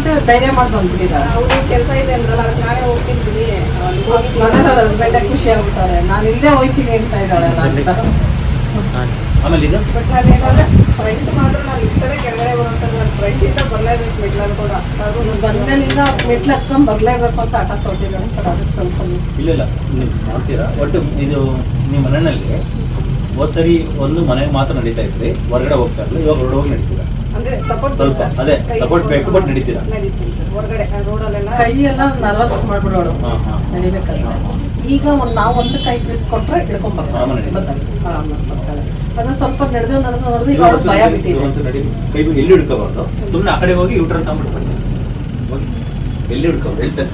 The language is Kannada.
ಮತ್ತೆ ಧೈರ್ಯ ಮಾಡಿ ಬಂದ್ಬಿಟ್ಟಿದ್ದಾರೆ. ಅವ್ರು ಕೆಲಸ ಇದೆ ಅಂದ್ರಲ್ಲ, ಅದಕ್ಕೆ ನಾನೇ ಹೋಗ್ತಿದ್ದೀನಿ. ಮನೇಲಿ ಅವ್ರ ಹಸ್ಬೆಂಡ್ ಖುಷಿ ಆಗ್ಬಿಡ್ತಾರೆ, ನಾನು ಇಲ್ಲೇ ಹೋಗ್ತೀನಿ ಅಂತ ಇದ್ದಾಳೆ ಅಂತ. ಆಮೇಲೆ ಇದು ಬಟ್ ನಾನೇನಂದ್ರೆ ಫ್ರೆಂಡ್ ಮಾತ್ರ ನಾವು ಈ ಕಡೆ ಕೆಳಗಡೆ ಬರೋಸಲ ನನ್ನ ಫ್ರೆಂಡಿಂದ ಬರಲೇಬೇಕು ಮೆಟ್ಲಲ್ಲಿ ಕೂಡ. ಬಂದ್ಮೇಲಿಂದ ಮೆಟ್ಲು ಹತ್ಕೊಂಡ್ ಬರ್ಲೇಬೇಕು ಅಂತ ಆಟ ತೊಟ್ಟಿದ್ದಾಳೆ ಸರ್. ಅದಕ್ಕೆ ಸ್ವಲ್ಪ ಇಲ್ಲ ನೀವು ಮಾಡ್ತೀರಾ. ಒಟ್ಟು ಇದು ನಿಮ್ಮ ಮನೆಯಲ್ಲಿ ಹೋದ್ ಸರಿ ಒಂದು ಮನೆಗೆ ಮಾತ್ರ ನಡೀತಾ ಇದ್ರಿ, ಹೊರಗಡೆ ಹೋಗ್ತಾ ಇರಲಿಲ್ಲ. ಇವಾಗ ರೋಡ್ ಹೋಗಿ ನಡೀತೀರಾ? ಅಂದ್ರೆ ಸಪೋರ್ಟ್ ಸ್ವಲ್ಪ ಅದೇ ಸಪೋರ್ಟ್ ಬೇಕು, ಬಟ್ ನಡೀತೀರಾ? ನಡೀತೀನಿ ಸರ್. ಹೊರಗಡೆ ರೋಡಲ್ಲೆಲ್ಲ ಕೈ ಎಲ್ಲ ನರ್ವಸ್ ಮಾಡ್ಬಿಡೋಳು ನಡಿಬೇಕಲ್ಲ. ಈಗ ನಾವು ಒಂದು ಕೈ ಗ್ರಿಪ್ ಕೊಟ್ರೆ ಹಿಡ್ಕೊಂಡ್ ಬರ್ತಾಳೆ. ಅದು ಸ್ವಲ್ಪ ನಡೆದು ಈಗ ಅವಳು ಭಯ ಬಿಟ್ಟಿದೆ. ಕೈ ಎಲ್ಲಿ ಹಿಡ್ಕೋಬಾರ್ದು, ಸುಮ್ಮನೆ ಆ ಕಡೆ ಹೋಗಿ ಯೂಟರ್ನ್ ತಗೊಂಡ್ಬಿಡ್ತಾರೆ. ಎಲ್ಲಿ ಹಿಡ್ಕೋಬಾರ್ದು, ಎಲ್ಲಿ ಟಚ್